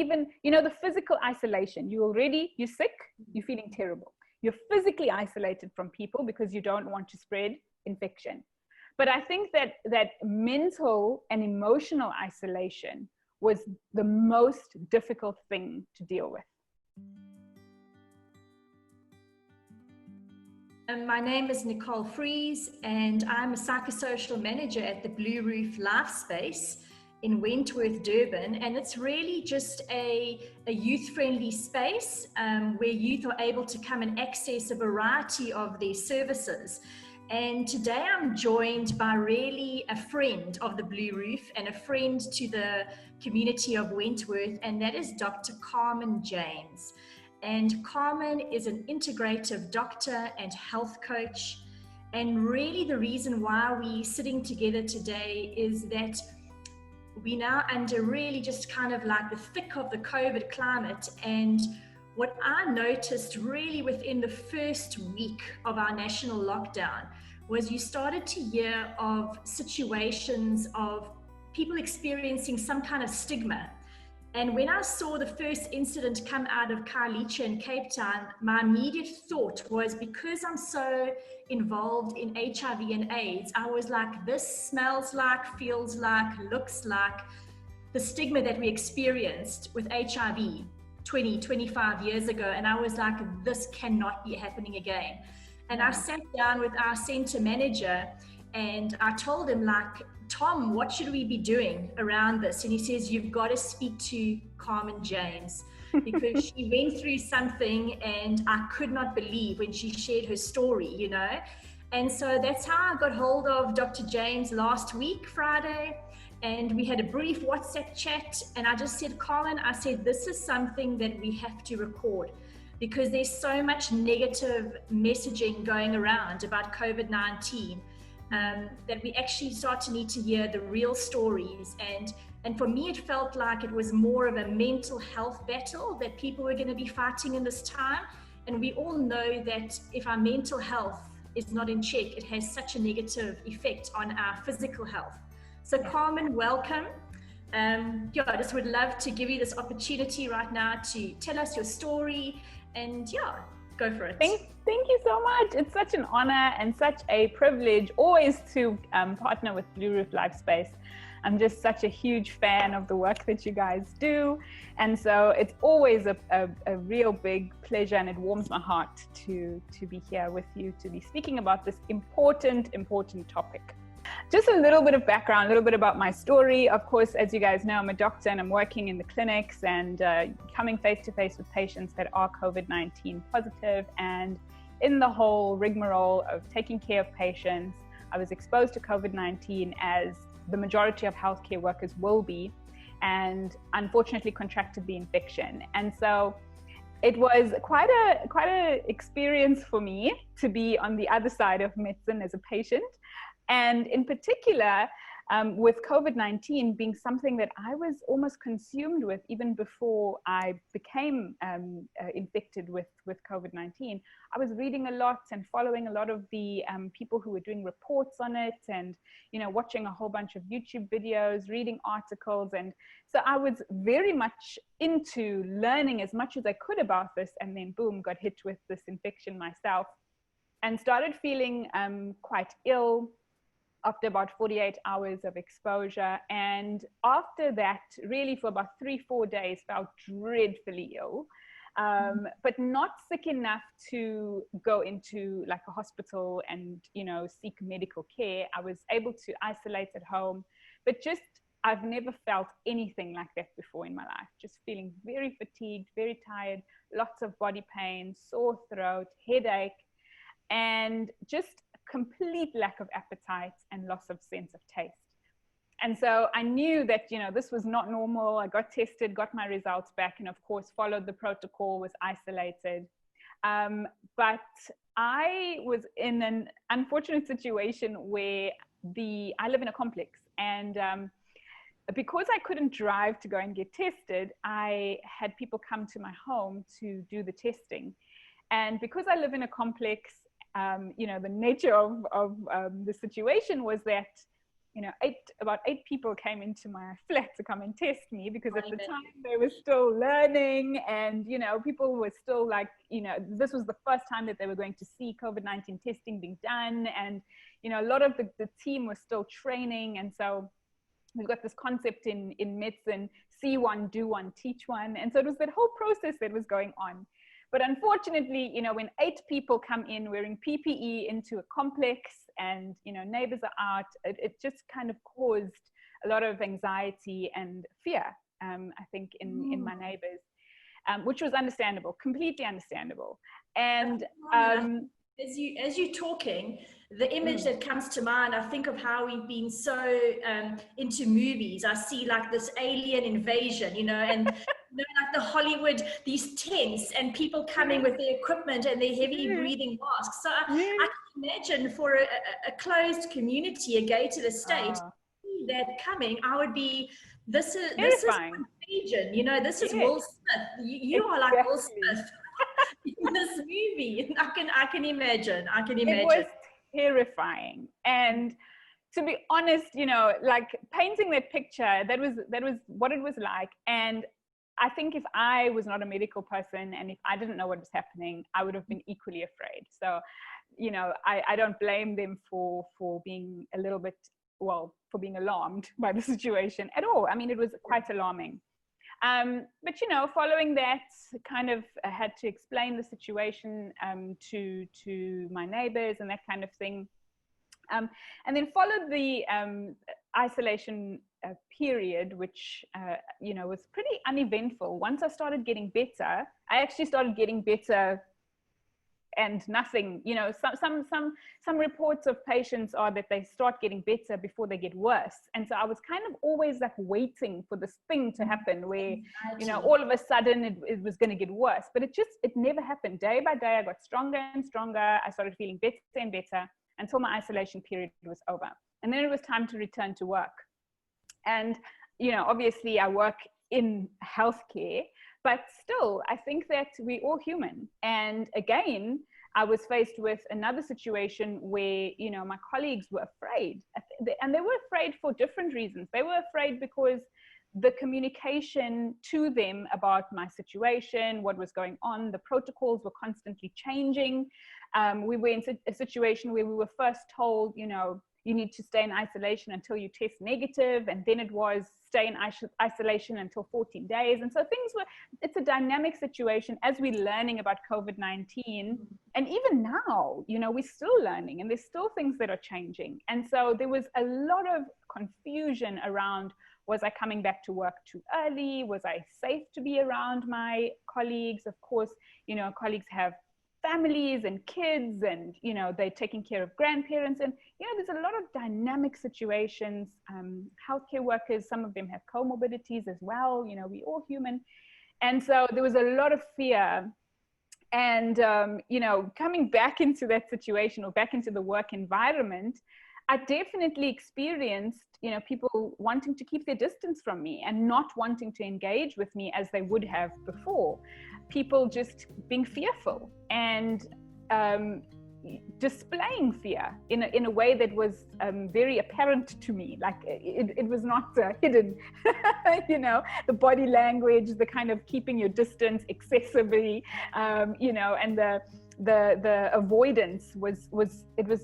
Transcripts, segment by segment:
even, the physical isolation. You're sick, you're feeling terrible. You're physically isolated from people because you don't want to spread infection. But I think that mental and emotional isolation was the most difficult thing to deal with. My name is Nicole Freese, and I'm a psychosocial manager at the Blue Roof Life Space in Wentworth, Durban. And it's really just a youth-friendly space where youth are able to come and access a variety of their services. And today I'm joined by really a friend of the Blue Roof and a friend to the community of Wentworth, and that is Dr. Carmen James. And Carmen is an integrative doctor and health coach. And really the reason why we're sitting together today is that we're now under really just kind of like the thick of the COVID climate. And what I noticed really within the first week of our national lockdown was you started to hear of situations of people experiencing some kind of stigma. And when I saw the first incident come out of Khayelitsha in Cape Town, my immediate thought was, because I'm so involved in HIV and AIDS, I was like, this smells like, feels like, looks like the stigma that we experienced with HIV 20, 25 years ago. And I was like, this cannot be happening again. And I sat down with our center manager and I told him, like, Tom, what should we be doing around this? And he says, you've got to speak to Carmen James because she went through something and I could not believe when she shared her story, And so that's how I got hold of Dr. James last week, Friday. And we had a brief WhatsApp chat. And I just said, Carmen, I said, this is something that we have to record because there's so much negative messaging going around about COVID-19. That we actually start to need to hear the real stories. And for me, it felt like it was more of a mental health battle that people were going to be fighting in this time. And we all know that if our mental health is not in check, it has such a negative effect on our physical health. So Carmen, welcome. I just would love to give you this opportunity right now to tell us your story and go for it. Thank you so much. It's such an honor and such a privilege always to partner with Blue Roof Life Space. I'm just such a huge fan of the work that you guys do. And so it's always a real big pleasure, and it warms my heart to be here with you, to be speaking about this important topic. Just a little bit of background, a little bit about my story. Of course, as you guys know, I'm a doctor and I'm working in the clinics and coming face to face with patients that are COVID-19 positive. And in the whole rigmarole of taking care of patients, I was exposed to COVID-19 as the majority of healthcare workers will be, and unfortunately contracted the infection. And so it was quite a experience for me to be on the other side of medicine as a patient. And in particular, with COVID-19 being something that I was almost consumed with even before I became infected with COVID-19, I was reading a lot and following a lot of the people who were doing reports on it, and watching a whole bunch of YouTube videos, reading articles. And so I was very much into learning as much as I could about this, and then boom, got hit with this infection myself and started feeling quite ill after about 48 hours of exposure. And after that, really for about 3-4 days, felt dreadfully ill, but not sick enough to go into like a hospital and, seek medical care. I was able to isolate at home, but I've never felt anything like that before in my life. Just feeling very fatigued, very tired, lots of body pain, sore throat, headache, and just complete lack of appetite and loss of sense of taste. And so I knew that, this was not normal. I got tested, got my results back, and of course followed the protocol, was isolated. But I was in an unfortunate situation where I live in a complex, and because I couldn't drive to go and get tested, I had people come to my home to do the testing. And because I live in a complex, the nature of the situation was that, about eight people came into my flat to come and test me, because at the time they were still learning, and people were still like, this was the first time that they were going to see COVID-19 testing being done, and a lot of the team was still training. And so we've got this concept in medicine: see one, do one, teach one. And so it was that whole process that was going on. But unfortunately, when 8 people come in wearing PPE into a complex, and neighbors are out, it just kind of caused a lot of anxiety and fear, I think, in my neighbors, which was understandable, completely understandable. And as you're talking, the image that comes to mind, I think of how we've been so into movies. I see like this alien invasion, and like the Hollywood, these tents and people coming with their equipment and their heavy breathing masks. So I can imagine for a closed community, a gated estate, that coming, I would be, this is contagion, this is Will Smith. You are like Will Smith in this movie. I can imagine. It was terrifying. And to be honest, like painting that picture, that was what it was like. And I think if I was not a medical person, and if I didn't know what was happening, I would have been equally afraid. So, I don't blame them for being a little bit, for being alarmed by the situation at all. I mean, it was quite alarming. But following that, kind of had to explain the situation to my neighbors and that kind of thing, and then followed the isolation period, which was pretty uneventful. Once I started getting better, I actually started getting better and nothing, some reports of patients are that they start getting better before they get worse. And so I was kind of always like waiting for this thing to happen where, all of a sudden it was going to get worse, but it never happened. Day by day, I got stronger and stronger. I started feeling better and better until my isolation period was over. And then it was time to return to work. And, obviously I work in healthcare, but still, I think that we're all human. And again, I was faced with another situation where, my colleagues were afraid, and they were afraid for different reasons. They were afraid because the communication to them about my situation, what was going on, the protocols were constantly changing. We were in a situation where we were first told, you need to stay in isolation until you test negative, and then it was stay in isolation until 14 days. And so it's a dynamic situation as we're learning about COVID-19. And even now, we're still learning, and there's still things that are changing. And so there was a lot of confusion around, was I coming back to work too early? Was I safe to be around my colleagues? Of course, colleagues have families and kids, and they're taking care of grandparents, and there's a lot of dynamic situations. Healthcare workers, some of them have comorbidities as well. We're all human. And so there was a lot of fear. And coming back into that situation, or back into the work environment, I definitely experienced people wanting to keep their distance from me and not wanting to engage with me as they would have before. People just being fearful and displaying fear in a way that was very apparent to me. Like it was not hidden. The body language, the kind of keeping your distance excessively, and the avoidance was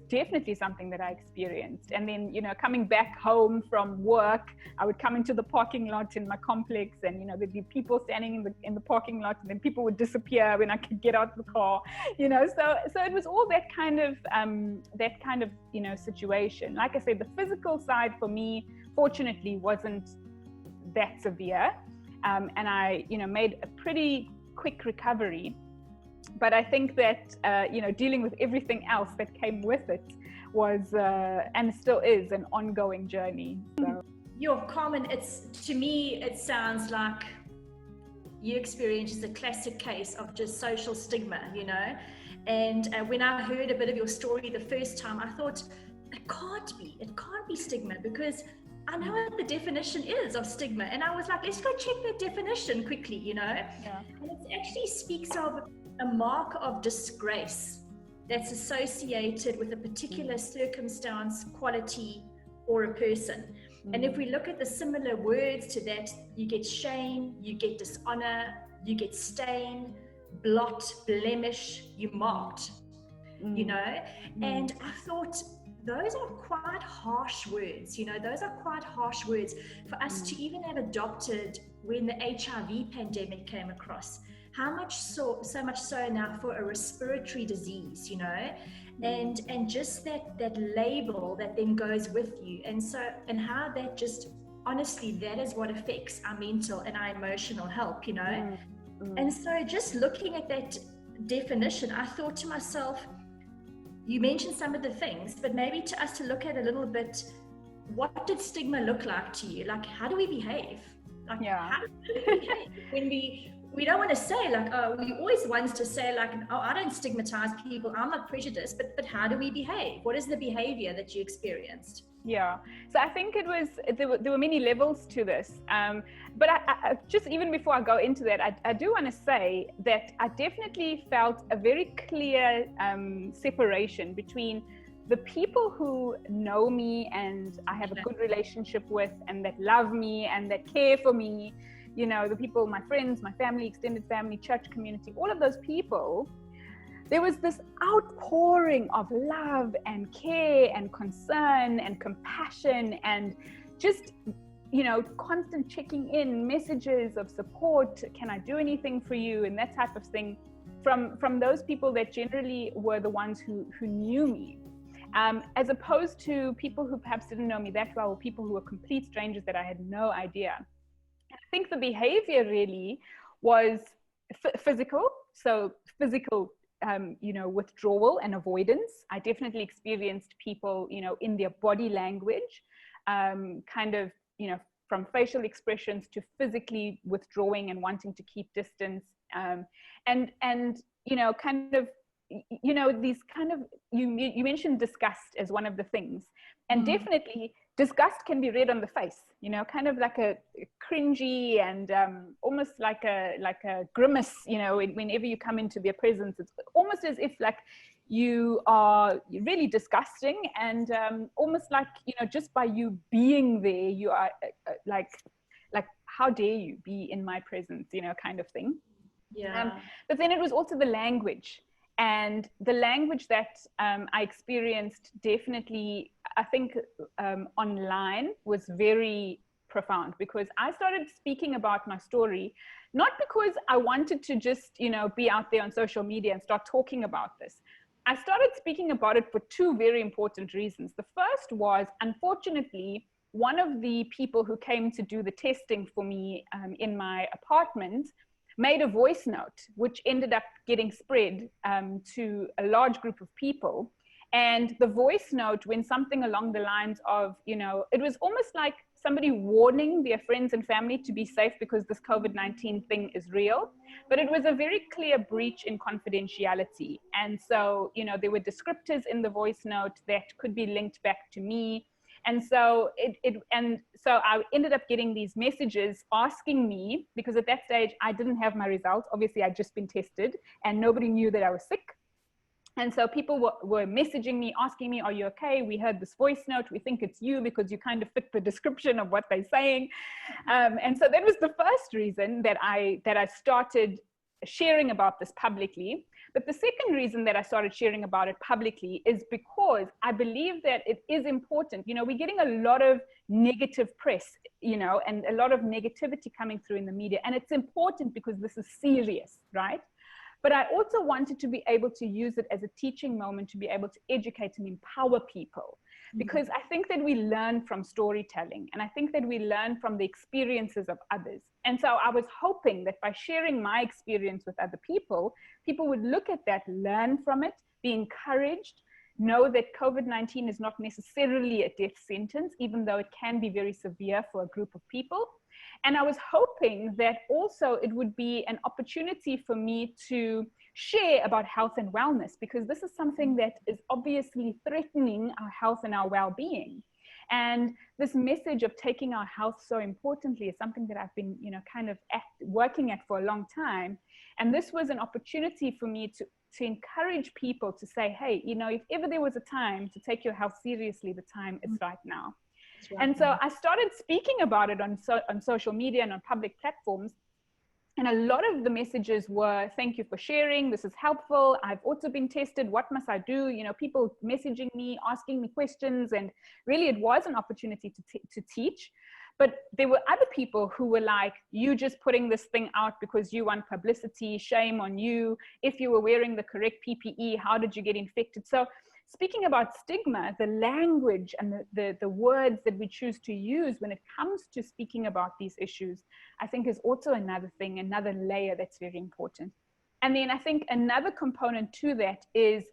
definitely something that I experienced. And then coming back home from work, I would come into the parking lot in my complex, and there'd be people standing in the parking lot, and then people would disappear when I could get out of the car. So it was all that kind of situation. Like I said, the physical side for me fortunately wasn't that severe, and I made a pretty quick recovery. But I think that, dealing with everything else that came with it was, and still is, an ongoing journey. So. Carmen, to me, it sounds like you experienced a classic case of just social stigma, And when I heard a bit of your story the first time, I thought, it can't be stigma, because I know what the definition is of stigma. And I was like, let's go check that definition quickly, Yeah. And it actually speaks of a mark of disgrace that's associated with a particular circumstance, quality, or a person. And if we look at the similar words to that, you get shame, you get dishonor, you get stain, blot, blemish, you marked, you know. And I thought, those are quite harsh words, you know, those are quite harsh words for us to even have adopted when the HIV pandemic came across. How much so much so now for a respiratory disease, you know, and just that label that then goes with you. And so, and how that just, honestly, that is what affects our mental and our emotional health, you know. And so just looking at that definition, I thought to myself, you mentioned some of the things, but maybe to us to look at a little bit, what did stigma look like to you? Like, how do we behave? Like, how do we behave when we don't want to say, like, oh, we always want to say, like, oh, I don't stigmatize people, I'm not prejudiced, but how do we behave? What is the behavior that you experienced? Yeah, so I think it was, there were many levels to this, but I just, even before I go into that, I do want to say that I definitely felt a very clear separation between the people who know me and I have a good relationship with, and that love me and that care for me, you know, the people, my friends, my family, extended family, church community, all of those people. There was this outpouring of love and care and concern and compassion and just, you know, constant checking in, messages of support. Can I do anything for you? And that type of thing from those people that generally were the ones who knew me, as opposed to people who perhaps didn't know me that well, or people who were complete strangers that I had no idea. I think the behavior really was physical. So physical, you know, withdrawal and avoidance. I definitely experienced people, you know, in their body language, kind of, you know, from facial expressions to physically withdrawing and wanting to keep distance. And, you know, kind of, you know, these kind of, you mentioned disgust as one of the things, and definitely disgust can be read on the face, you know, kind of like a cringy and almost like a grimace, you know, whenever you come into their presence. It's almost as if like you are really disgusting, and almost like, you know, just by you being there, you are like how dare you be in my presence, you know, kind of thing. But then it was also the language. And the language that I experienced definitely, I think, online was very profound, because I started speaking about my story, not because I wanted to just, you know, be out there on social media and start talking about this. I started speaking about it for two very important reasons. The first was, unfortunately, one of the people who came to do the testing for me in my apartment made a voice note, which ended up getting spread to a large group of people. And the voice note went something along the lines of, you know, it was almost like somebody warning their friends and family to be safe because this COVID-19 thing is real. But it was a very clear breach in confidentiality. And so, you know, there were descriptors in the voice note that could be linked back to me. And so so I ended up getting these messages asking me, because at that stage I didn't have my results. Obviously, I'd just been tested and nobody knew that I was sick. And so people were messaging me, asking me, are you okay? We heard this voice note. We think it's you because you kind of fit the description of what they're saying. And so that was the first reason that I started sharing about this publicly. But the second reason that I started sharing about it publicly is because I believe that it is important. You know, we're getting a lot of negative press, you know, and a lot of negativity coming through in the media. And it's important because this is serious, right? But I also wanted to be able to use it as a teaching moment, to be able to educate and empower people. Because I think that we learn from storytelling, and I think that we learn from the experiences of others. And so I was hoping that by sharing my experience with other people, people would look at that, learn from it, be encouraged, know that COVID-19 is not necessarily a death sentence, even though it can be very severe for a group of people. And I was hoping that also it would be an opportunity for me to share about health and wellness, because this is something that is obviously threatening our health and our well-being. And this message of taking our health so importantly is something that I've been, you know, kind of working at for a long time. And this was an opportunity for me to encourage people to say, hey, you know, if ever there was a time to take your health seriously, the time is right now. And so I started speaking about it on social media and on public platforms. And a lot of the messages were, thank you for sharing, this is helpful, I've also been tested, what must I do? You know, people messaging me, asking me questions, and really it was an opportunity to teach. But there were other people who were like, you just putting this thing out because you want publicity, shame on you. If you were wearing the correct PPE, how did you get infected? So speaking about stigma, the language and the words that we choose to use when it comes to speaking about these issues, I think is also another thing, another layer that's very important. And then I think another component to that is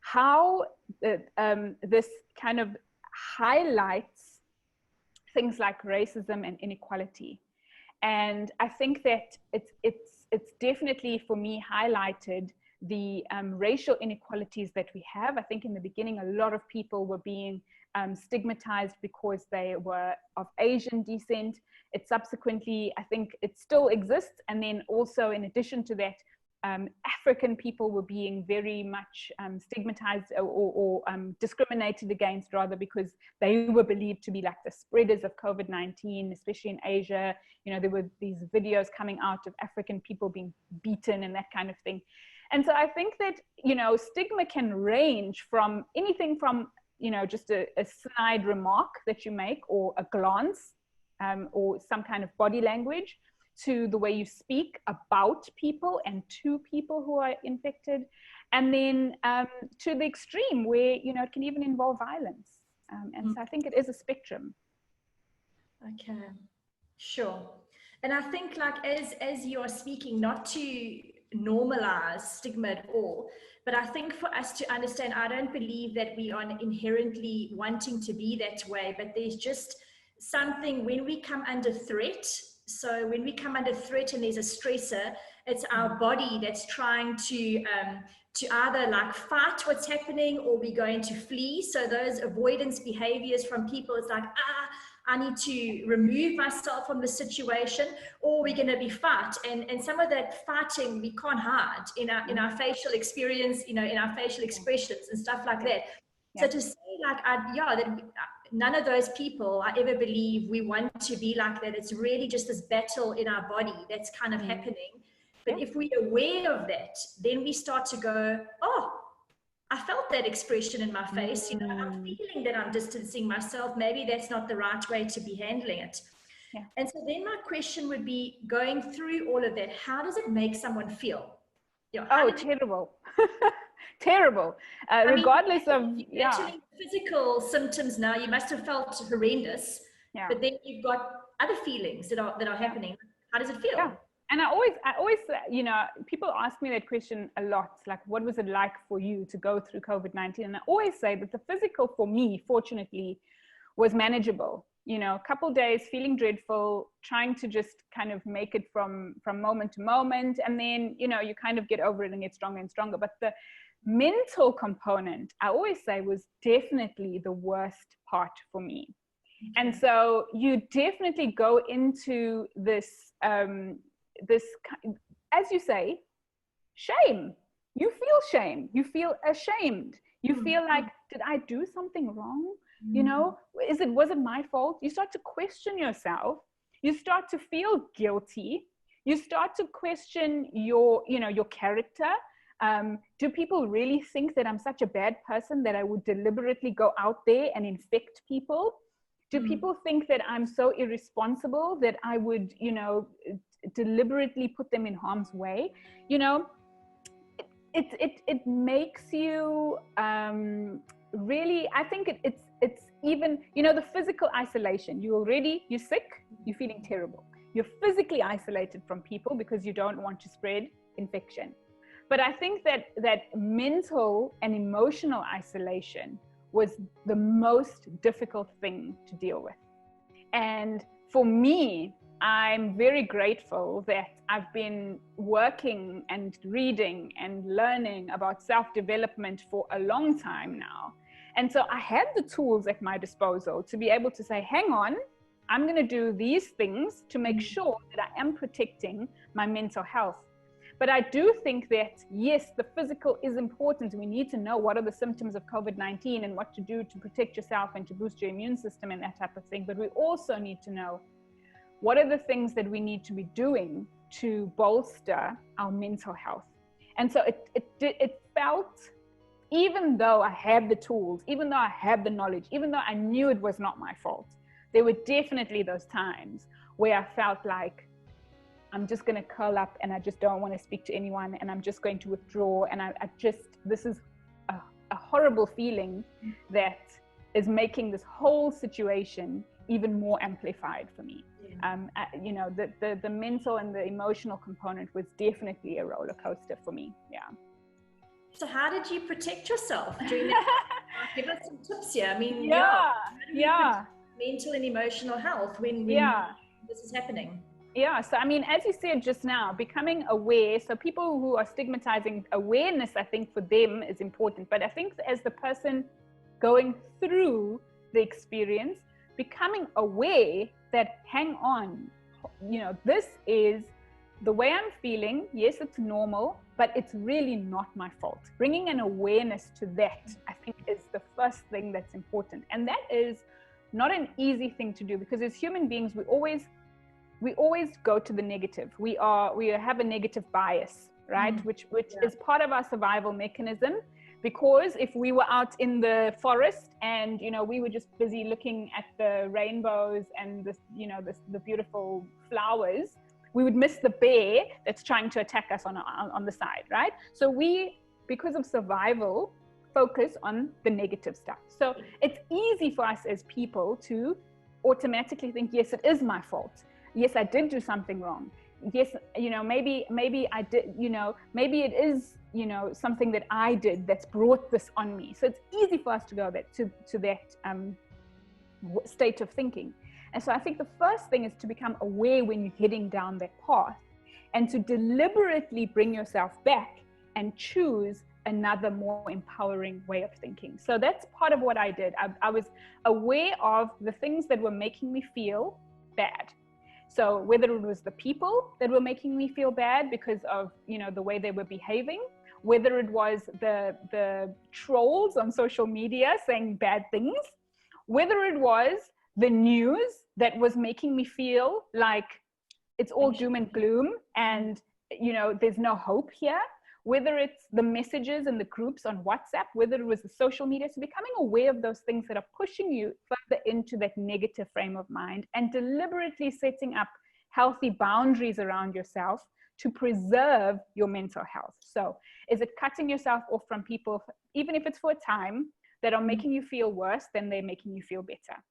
how this kind of highlights things like racism and inequality. And I think that it's definitely for me highlighted the racial inequalities that we have. I think in the beginning, a lot of people were being stigmatized because they were of Asian descent. It subsequently, I think it still exists. And then also in addition to that, African people were being very much stigmatized or discriminated against, rather, because they were believed to be like the spreaders of COVID-19, especially in Asia. You know, there were these videos coming out of African people being beaten and that kind of thing. And so I think that, you know, stigma can range from anything from, you know, just a snide remark that you make, or a glance, or some kind of body language, to the way you speak about people and to people who are infected. And then to the extreme where, you know, it can even involve violence. And so I think it is a spectrum. Okay, sure. And I think, like, as you are speaking, not to normalize stigma at all, but I think for us to understand, I don't believe that we are inherently wanting to be that way, but there's just something when we come under threat. So when we come under threat and there's a stressor, it's our body that's trying to either like fight what's happening, or we're going to flee. So those avoidance behaviors from people, it's like, I need to remove myself from the situation, or we're going to be fight. And some of that fighting we can't hide in our facial experience, you know, in our facial expressions and stuff like that. So to say like, that none of those people, I ever believe we want to be like that. It's really just this battle in our body that's kind of happening. But if we're aware of that, then we start to go, oh, I felt that expression in my face, you know, I'm feeling that I'm distancing myself. Maybe that's not the right way to be handling it. Yeah. And so then my question would be, going through all of that, how does it make someone feel? You know, terrible. Terrible. Regardless of physical symptoms now, you must have felt horrendous. Yeah. But then you've got other feelings that are happening. How does it feel? Yeah. And I always, you know, people ask me that question a lot, like, what was it like for you to go through COVID-19? And I always say that the physical for me, fortunately, was manageable. You know, a couple of days feeling dreadful, trying to just kind of make it from moment to moment. And then, you know, you kind of get over it and get stronger and stronger. But the mental component, I always say, was definitely the worst part for me. Okay. And so you definitely go into this, as you say, shame. You feel shame. You feel ashamed. You feel like, did I do something wrong? You know, was it my fault? You start to question yourself. You start to feel guilty. You start to question your character. Do people really think that I'm such a bad person that I would deliberately go out there and infect people? Do people think that I'm so irresponsible that I would, you know, deliberately put them in harm's way? You know, it makes you really, I think it's even, you know, the physical isolation. You're sick, you're feeling terrible. You're physically isolated from people because you don't want to spread infection. But I think that mental and emotional isolation was the most difficult thing to deal with. And for me, I'm very grateful that I've been working and reading and learning about self-development for a long time now. And so I had the tools at my disposal to be able to say, hang on, I'm going to do these things to make sure that I am protecting my mental health. But I do think that, yes, the physical is important. We need to know what are the symptoms of COVID-19 and what to do to protect yourself and to boost your immune system and that type of thing. But we also need to know what are the things that we need to be doing to bolster our mental health. And so it felt, even though I had the tools, even though I had the knowledge, even though I knew it was not my fault, there were definitely those times where I felt like I'm just going to curl up and I just don't want to speak to anyone and I'm just going to withdraw. And this is a horrible feeling that is making this whole situation even more amplified for me. The mental and the emotional component was definitely a roller coaster for me. Yeah. So how did you protect yourself during that? Give us some tips here. I mean, mental and emotional health when this is happening. Yeah, so I mean, as you said just now, becoming aware, so people who are stigmatizing, awareness, I think for them is important. But I think as the person going through the experience, becoming aware that, hang on, this is the way I'm feeling. Yes, it's normal, but it's really not my fault. Bringing an awareness to that, I think, is the first thing that's important. And that is not an easy thing to do, because as human beings, we always go to the negative. We have a negative bias, right? Which is part of our survival mechanism, because if we were out in the forest and, we were just busy looking at the rainbows and the beautiful flowers, we would miss the bear that's trying to attack us on the side, right? So we, because of survival, focus on the negative stuff. So it's easy for us as people to automatically think, yes, it is my fault. Yes, I did do something wrong. Yes, maybe I did, maybe it is, something that I did that's brought this on me. So it's easy for us to go to that state of thinking. And so I think the first thing is to become aware when you're heading down that path, and to deliberately bring yourself back and choose another more empowering way of thinking. So that's part of what I did. I was aware of the things that were making me feel bad. So whether it was the people that were making me feel bad because of, the way they were behaving, whether it was the trolls on social media saying bad things, whether it was the news that was making me feel like it's all doom and gloom and, there's no hope here, whether it's the messages and the groups on WhatsApp, whether it was the social media. So becoming aware of those things that are pushing you further into that negative frame of mind, and deliberately setting up healthy boundaries around yourself to preserve your mental health. So is it cutting yourself off from people, even if it's for a time, that are making you feel worse than they're making you feel better?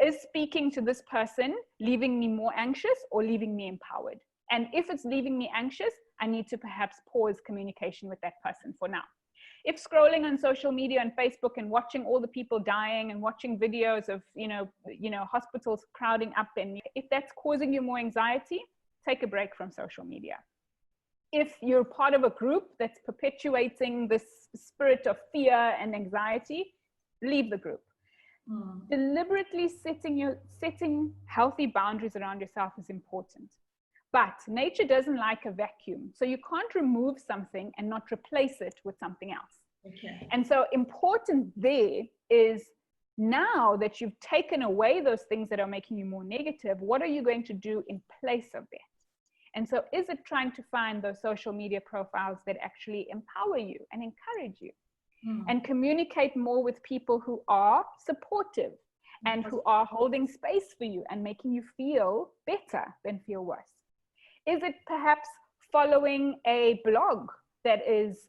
Is speaking to this person leaving me more anxious or leaving me empowered? And if it's leaving me anxious, I need to perhaps pause communication with that person for now. If scrolling on social media and Facebook and watching all the people dying and watching videos of, hospitals crowding up, and if that's causing you more anxiety, take a break from social media. If you're part of a group that's perpetuating this spirit of fear and anxiety, leave the group. Deliberately setting healthy boundaries around yourself is important. But nature doesn't like a vacuum. So you can't remove something and not replace it with something else. Okay. And so important there is, now that you've taken away those things that are making you more negative, what are you going to do in place of that? And so is it trying to find those social media profiles that actually empower you and encourage you? And communicate more with people who are supportive and who are holding space for you and making you feel better than feel worse? Is it perhaps following a blog that is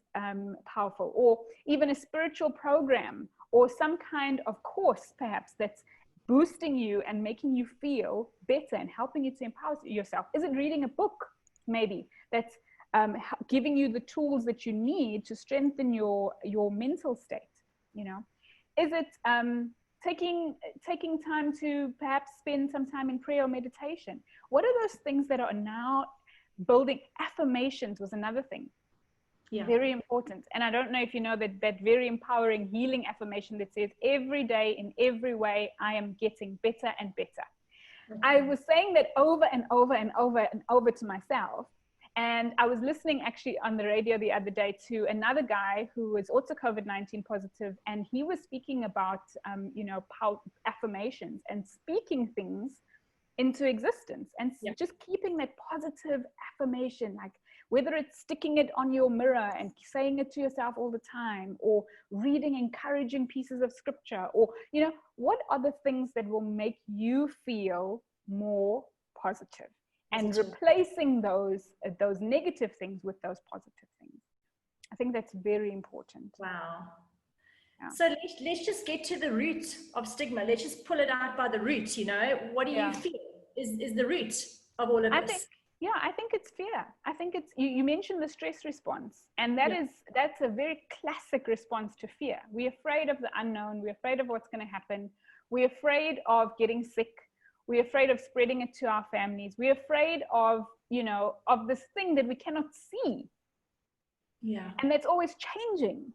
powerful, or even a spiritual program, or some kind of course perhaps that's boosting you and making you feel better and helping you to empower yourself? Is it reading a book maybe that's giving you the tools that you need to strengthen your mental state? Is it taking time to perhaps spend some time in prayer or meditation? What are those things that are now building? Affirmations was another thing. Very important. And I don't know if you know that very empowering healing affirmation that says, every day in every way I am getting better and better. I was saying that over and over and over and over to myself. And I was listening actually on the radio the other day to another guy who was also COVID-19 positive, and he was speaking about, how affirmations and speaking things into existence, and just keeping that positive affirmation, like whether it's sticking it on your mirror and saying it to yourself all the time, or reading encouraging pieces of scripture, or, what are the things that will make you feel more positive? And replacing those negative things with those positive things. I think that's very important. Wow. Yeah. So let's just get to the root of stigma. Let's just pull it out by the root, What do you feel is the root of all of this? I think it's fear. I think it's, you mentioned the stress response, and that's a very classic response to fear. We're afraid of the unknown. We're afraid of what's going to happen. We're afraid of getting sick. We're afraid of spreading it to our families. We're afraid of, of this thing that we cannot see. Yeah. And that's always changing.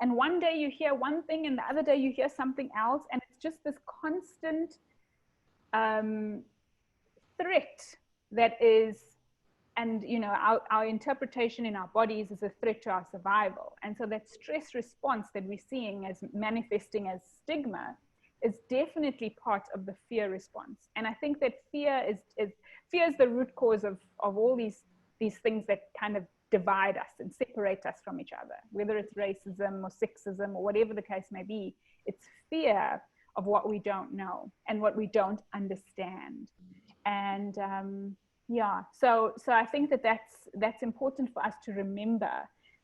And one day you hear one thing and the other day you hear something else. And it's just this constant threat that is, and, our interpretation in our bodies is a threat to our survival. And so that stress response that we're seeing as manifesting as stigma is definitely part of the fear response. And I think that fear is the root cause of all these things that kind of divide us and separate us from each other, whether it's racism or sexism or whatever the case may be. It's fear of what we don't know and what we don't understand. And so I think that's important for us to remember,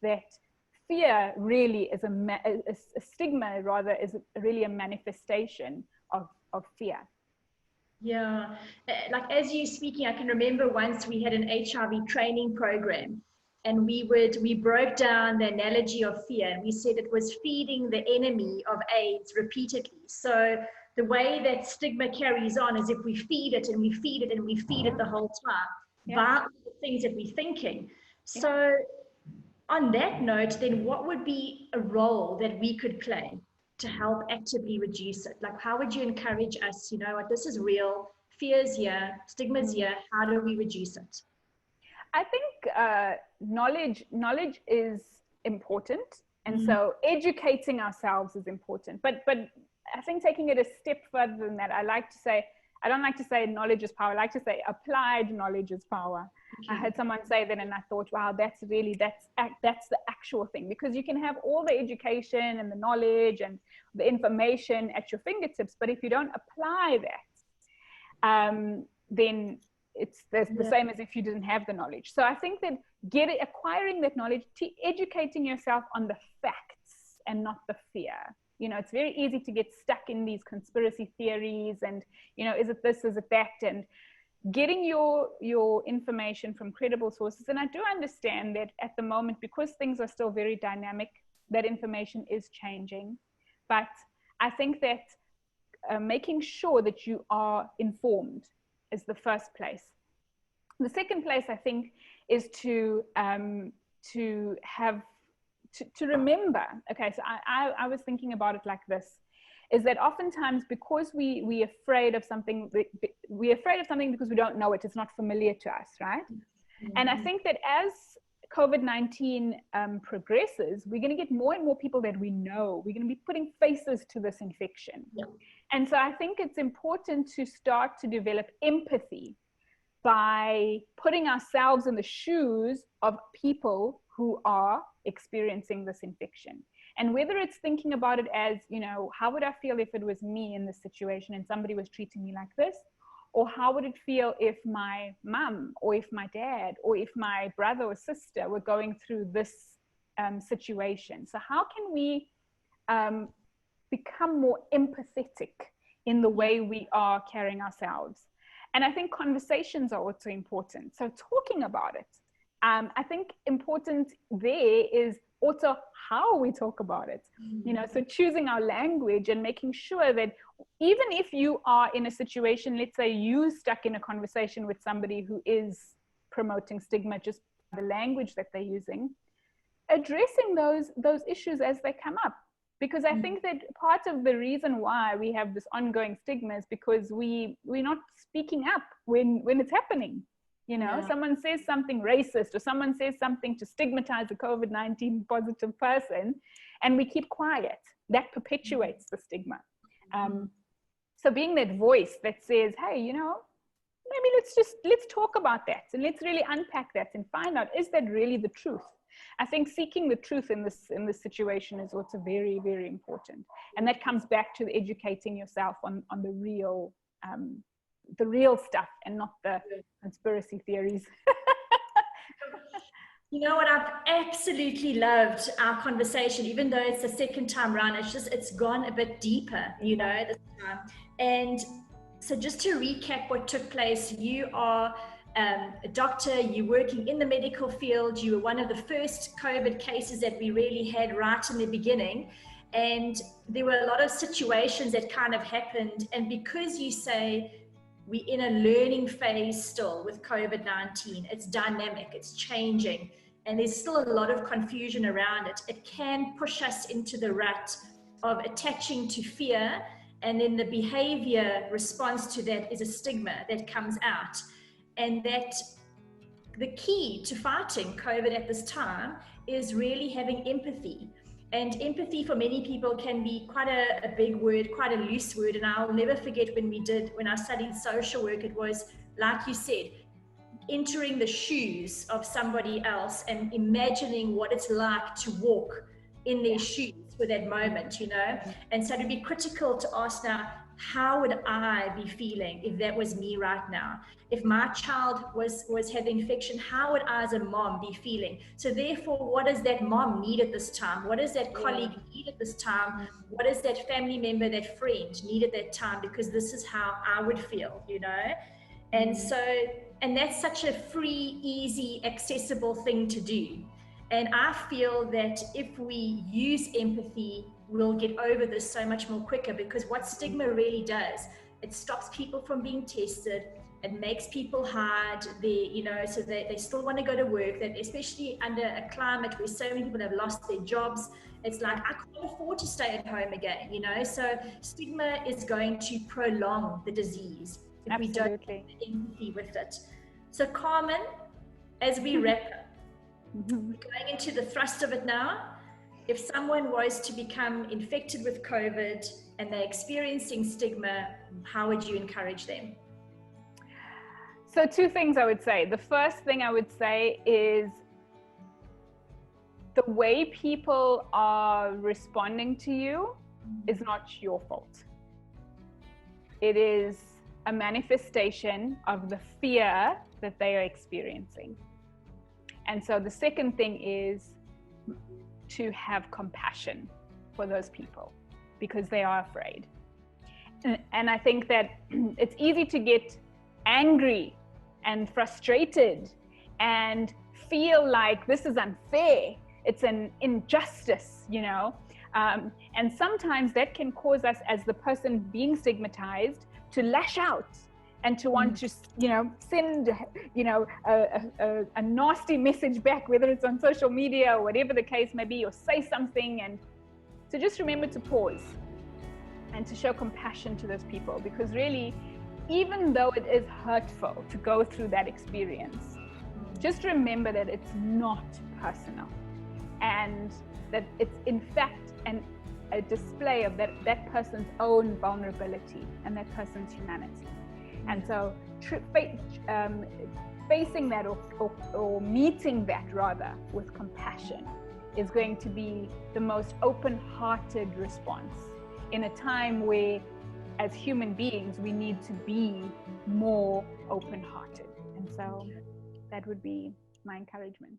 that fear really is a stigma, rather, is really a manifestation of fear. Yeah, like as you're speaking, I can remember once we had an HIV training program, and we broke down the analogy of fear, and we said it was feeding the enemy of AIDS repeatedly. So the way that stigma carries on is if we feed it and we feed it and we feed it the whole time by the things that we're thinking. So on that note, then what would be a role that we could play to help actively reduce it? Like, how would you encourage us, this is real, fear's here, stigma's here, how do we reduce it? I think knowledge is important. And so educating ourselves is important. But I think taking it a step further than that, I don't like to say knowledge is power. I like to say applied knowledge is power. Okay. I had someone say that, and I thought, wow, that's the actual thing, because you can have all the education and the knowledge and the information at your fingertips, but if you don't apply that, then it's the same as if you didn't have the knowledge. So I think that acquiring that knowledge, educating yourself on the facts and not the fear. It's very easy to get stuck in these conspiracy theories and, is it this, is it that? And getting your information from credible sources. And I do understand that at the moment, because things are still very dynamic, that information is changing. But I think that making sure that you are informed is the first place. The second place, I think, is to remember. Okay, so I was thinking about it like this, is that oftentimes because we're afraid of something, we're afraid of something because we don't know it, it's not familiar to us, right? Mm-hmm. And I think that as COVID-19 progresses, we're going to get more and more people that we know. We're going to be putting faces to this infection. Yeah. And so I think it's important to start to develop empathy by putting ourselves in the shoes of people who are experiencing this infection. And whether it's thinking about it as, how would I feel if it was me in this situation and somebody was treating me like this? Or how would it feel if my mom or if my dad or if my brother or sister were going through this situation? So how can we become more empathetic in the way we are carrying ourselves? And I think conversations are also important. So talking about it, I think important there is also how we talk about it. So choosing our language and making sure that even if you are in a situation, let's say you stuck in a conversation with somebody who is promoting stigma, just the language that they're using, addressing those issues as they come up. Because I think that part of the reason why we have this ongoing stigma is because we're not speaking up when it's happening. Someone says something racist, or someone says something to stigmatize a COVID-19 positive person, and we keep quiet. That perpetuates the stigma. So being that voice that says, hey, maybe let's talk about that, and let's really unpack that and find out, is that really the truth? I think seeking the truth in this situation is also very, very important. And that comes back to educating yourself on the real stuff, and not the conspiracy theories. You know what? I've absolutely loved our conversation, even though it's the second time around. It's gone a bit deeper, this time. And so just to recap what took place, you are a doctor, you're working in the medical field, you were one of the first COVID cases that we really had right in the beginning. And there were a lot of situations that kind of happened. And because you say we're in a learning phase still with COVID-19, it's dynamic, it's changing, and there's still a lot of confusion around it. It can push us into the rut of attaching to fear, and then the behavior response to that is a stigma that comes out. And that the key to fighting COVID at this time is really having empathy. And empathy for many people can be quite a big word, quite a loose word. And I'll never forget when I studied social work, it was, like you said, entering the shoes of somebody else and imagining what it's like to walk in their shoes for that moment, And so to be critical to ask now, how would I be feeling if that was me right now? If my child was having infection, how would I as a mom be feeling? So therefore, what does that mom need at this time? What does that colleague need at this time? What does that family member, that friend need at that time? Because this is how I would feel, And so, and that's such a free, easy, accessible thing to do. And I feel that if we use empathy, we'll get over this so much more quicker, because what stigma really does, it stops people from being tested. It makes people hide so they still want to go to work, that especially under a climate where so many people have lost their jobs. It's like, I can't afford to stay at home again, So stigma is going to prolong the disease if we don't have empathy with it. So Carmen, as we wrap up, we're going into the thrust of it now. If someone was to become infected with COVID and they're experiencing stigma, how would you encourage them? So 2 things I would say. The first thing I would say is the way people are responding to you is not your fault. It is a manifestation of the fear that they are experiencing. And so the second thing is to have compassion for those people, because they are afraid. And I think that it's easy to get angry and frustrated and feel like this is unfair, it's an injustice, and sometimes that can cause us, as the person being stigmatized, to lash out and to want to, send, a nasty message back, whether it's on social media or whatever the case may be, or say something. And so just remember to pause and to show compassion to those people, because really, even though it is hurtful to go through that experience, just remember that it's not personal, and that it's in fact a display of that person's own vulnerability and that person's humanity. And so facing that or meeting that rather with compassion is going to be the most open-hearted response in a time where, as human beings, we need to be more open-hearted. And so that would be my encouragement.